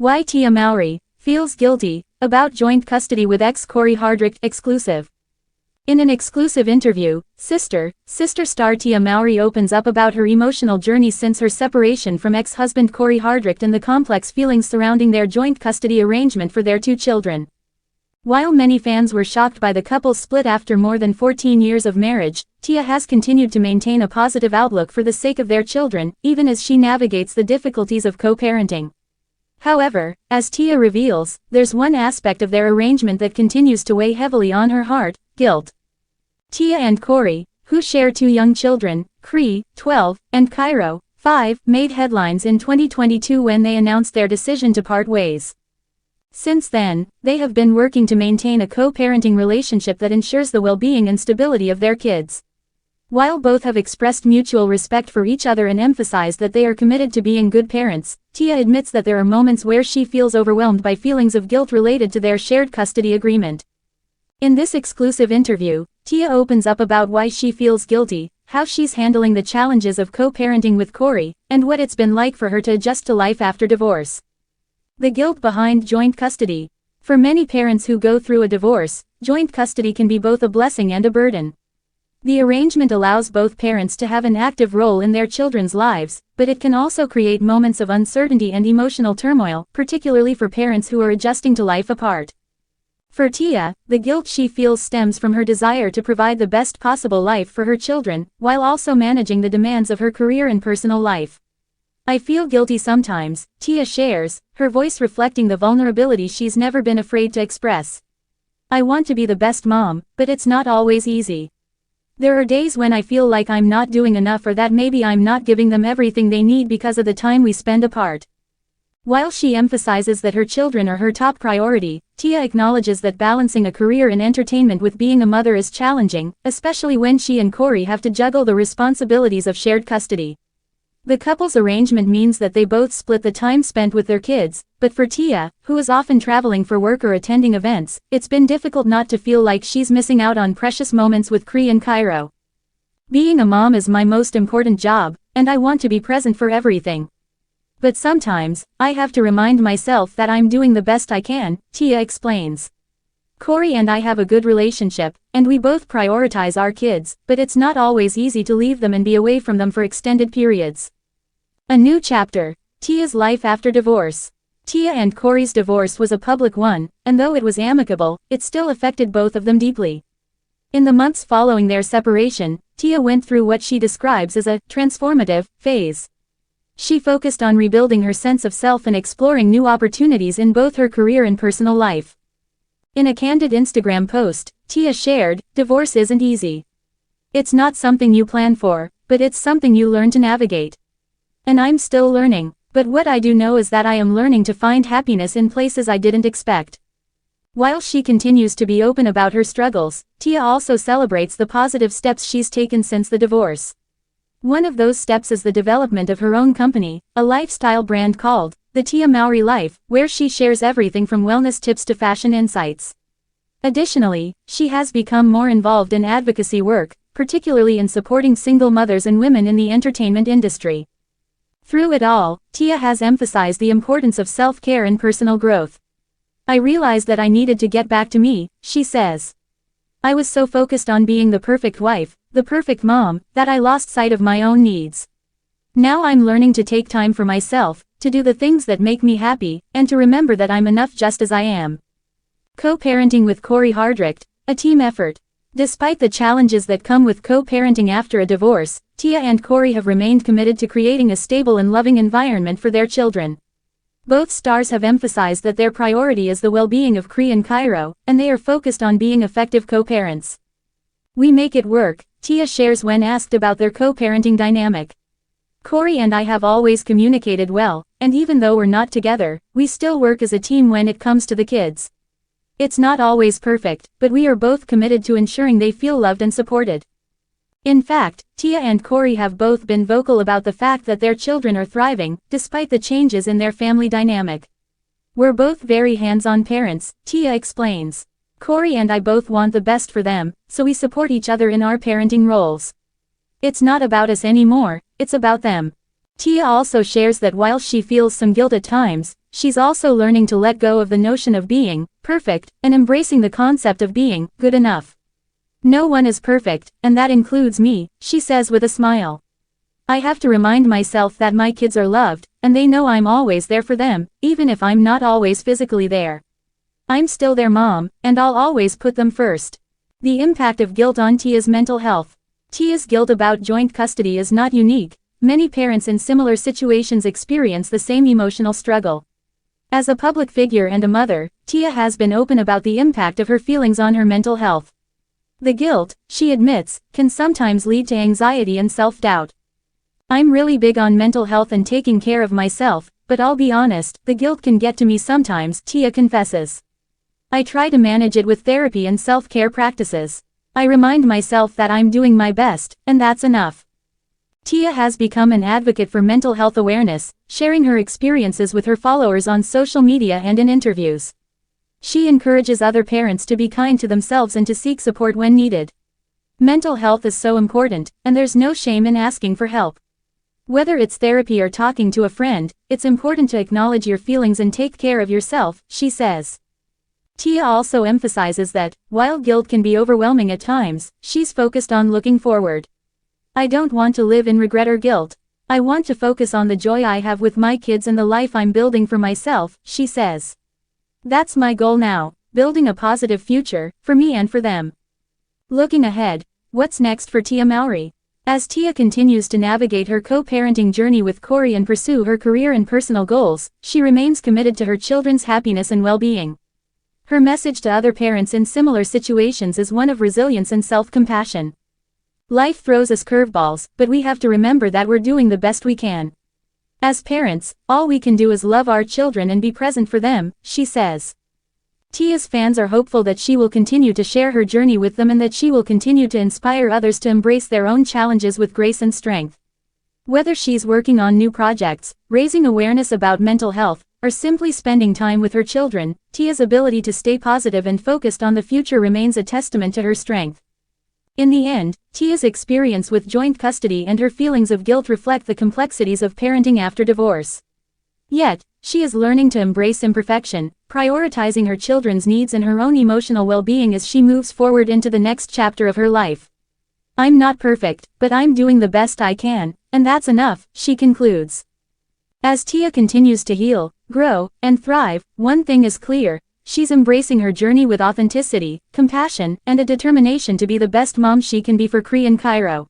Why Tia Mowry feels guilty about joint custody with ex Cory Hardrict exclusive. In an exclusive interview, Sister star Tia Mowry opens up about her emotional journey since her separation from ex-husband Cory Hardrict and the complex feelings surrounding their joint custody arrangement for their 2 children. While many fans were shocked by the couple's split after more than 14 years of marriage, Tia has continued to maintain a positive outlook for the sake of their children, even as she navigates the difficulties of co-parenting. However, as Tia reveals, there's one aspect of their arrangement that continues to weigh heavily on her heart: guilt. Tia and Cory, who share 2 young children, Cree, 12, and Cairo, 5, made headlines in 2022 when they announced their decision to part ways. Since then, they have been working to maintain a co-parenting relationship that ensures the well-being and stability of their kids. While both have expressed mutual respect for each other and emphasized that they are committed to being good parents, Tia admits that there are moments where she feels overwhelmed by feelings of guilt related to their shared custody agreement. In this exclusive interview, Tia opens up about why she feels guilty, how she's handling the challenges of co-parenting with Cory, and what it's been like for her to adjust to life after divorce. The guilt behind joint custody. For many parents who go through a divorce, joint custody can be both a blessing and a burden. The arrangement allows both parents to have an active role in their children's lives, but it can also create moments of uncertainty and emotional turmoil, particularly for parents who are adjusting to life apart. For Tia, the guilt she feels stems from her desire to provide the best possible life for her children, while also managing the demands of her career and personal life. "I feel guilty sometimes," Tia shares, her voice reflecting the vulnerability she's never been afraid to express. "I want to be the best mom, but it's not always easy. There are days when I feel like I'm not doing enough or that maybe I'm not giving them everything they need because of the time we spend apart." While she emphasizes that her children are her top priority, Tia acknowledges that balancing a career in entertainment with being a mother is challenging, especially when she and Cory have to juggle the responsibilities of shared custody. The couple's arrangement means that they both split the time spent with their kids, but for Tia, who is often traveling for work or attending events, it's been difficult not to feel like she's missing out on precious moments with Cree and Cairo. "Being a mom is my most important job, and I want to be present for everything. But sometimes, I have to remind myself that I'm doing the best I can," Tia explains. "Cory and I have a good relationship, and we both prioritize our kids, but it's not always easy to leave them and be away from them for extended periods." A new chapter. Tia's life after divorce. Tia and Cory's divorce was a public one, and though it was amicable, it still affected both of them deeply. In the months following their separation, Tia went through what she describes as a transformative phase. She focused on rebuilding her sense of self and exploring new opportunities in both her career and personal life. In a candid Instagram post, Tia shared, "Divorce isn't easy. It's not something you plan for, but it's something you learn to navigate. And I'm still learning, but what I do know is that I am learning to find happiness in places I didn't expect." While she continues to be open about her struggles, Tia also celebrates the positive steps she's taken since the divorce. One of those steps is the development of her own company, a lifestyle brand called The Tia Mowry Life, where she shares everything from wellness tips to fashion insights. Additionally, she has become more involved in advocacy work, particularly in supporting single mothers and women in the entertainment industry. Through it all, Tia has emphasized the importance of self-care and personal growth. "I realized that I needed to get back to me," she says. "I was so focused on being the perfect wife, the perfect mom, that I lost sight of my own needs. Now I'm learning to take time for myself, to do the things that make me happy, and to remember that I'm enough just as I am." Co-parenting with Cory Hardrict, a team effort. Despite the challenges that come with co-parenting after a divorce, Tia and Cory have remained committed to creating a stable and loving environment for their children. Both stars have emphasized that their priority is the well-being of Cree and Cairo, and they are focused on being effective co-parents. "We make it work," Tia shares when asked about their co-parenting dynamic. "Cory and I have always communicated well, and even though we're not together, we still work as a team when it comes to the kids. It's not always perfect, but we are both committed to ensuring they feel loved and supported." In fact, Tia and Cory have both been vocal about the fact that their children are thriving, despite the changes in their family dynamic. "We're both very hands-on parents," Tia explains. "Cory and I both want the best for them, so we support each other in our parenting roles. It's not about us anymore, it's about them." Tia also shares that while she feels some guilt at times, she's also learning to let go of the notion of being perfect and embracing the concept of being good enough. No one is perfect, and that includes me, she says with a smile. I have to remind myself that my kids are loved, and they know I'm always there for them, even if I'm not always physically there. I'm still their mom, and I'll always put them first. The impact of guilt on Tia's mental health. Tia's guilt about joint custody is not unique. Many parents in similar situations experience the same emotional struggle. As a public figure and a mother, Tia has been open about the impact of her feelings on her mental health. The guilt, she admits, can sometimes lead to anxiety and self-doubt. I'm really big on mental health and taking care of myself, but I'll be honest, the guilt can get to me sometimes, Tia confesses. I try to manage it with therapy and self-care practices. I remind myself that I'm doing my best, and that's enough. Tia has become an advocate for mental health awareness, sharing her experiences with her followers on social media and in interviews. She encourages other parents to be kind to themselves and to seek support when needed. Mental health is so important, and there's no shame in asking for help. Whether it's therapy or talking to a friend, it's important to acknowledge your feelings and take care of yourself, she says. Tia also emphasizes that, while guilt can be overwhelming at times, she's focused on looking forward. I don't want to live in regret or guilt. I want to focus on the joy I have with my kids and the life I'm building for myself, she says. That's my goal now, building a positive future, for me and for them. Looking ahead, what's next for Tia Mowry? As Tia continues to navigate her co-parenting journey with Cory and pursue her career and personal goals, she remains committed to her children's happiness and well-being. Her message to other parents in similar situations is one of resilience and self-compassion. Life throws us curveballs, but we have to remember that we're doing the best we can. As parents, all we can do is love our children and be present for them, she says. Tia's fans are hopeful that she will continue to share her journey with them and that she will continue to inspire others to embrace their own challenges with grace and strength. Whether she's working on new projects, raising awareness about mental health, or simply spending time with her children, Tia's ability to stay positive and focused on the future remains a testament to her strength. In the end, Tia's experience with joint custody and her feelings of guilt reflect the complexities of parenting after divorce. Yet, she is learning to embrace imperfection, prioritizing her children's needs and her own emotional well-being as she moves forward into the next chapter of her life. I'm not perfect, but I'm doing the best I can, and that's enough, she concludes. As Tia continues to heal, grow, and thrive, one thing is clear. She's embracing her journey with authenticity, compassion, and a determination to be the best mom she can be for Cree and Cairo.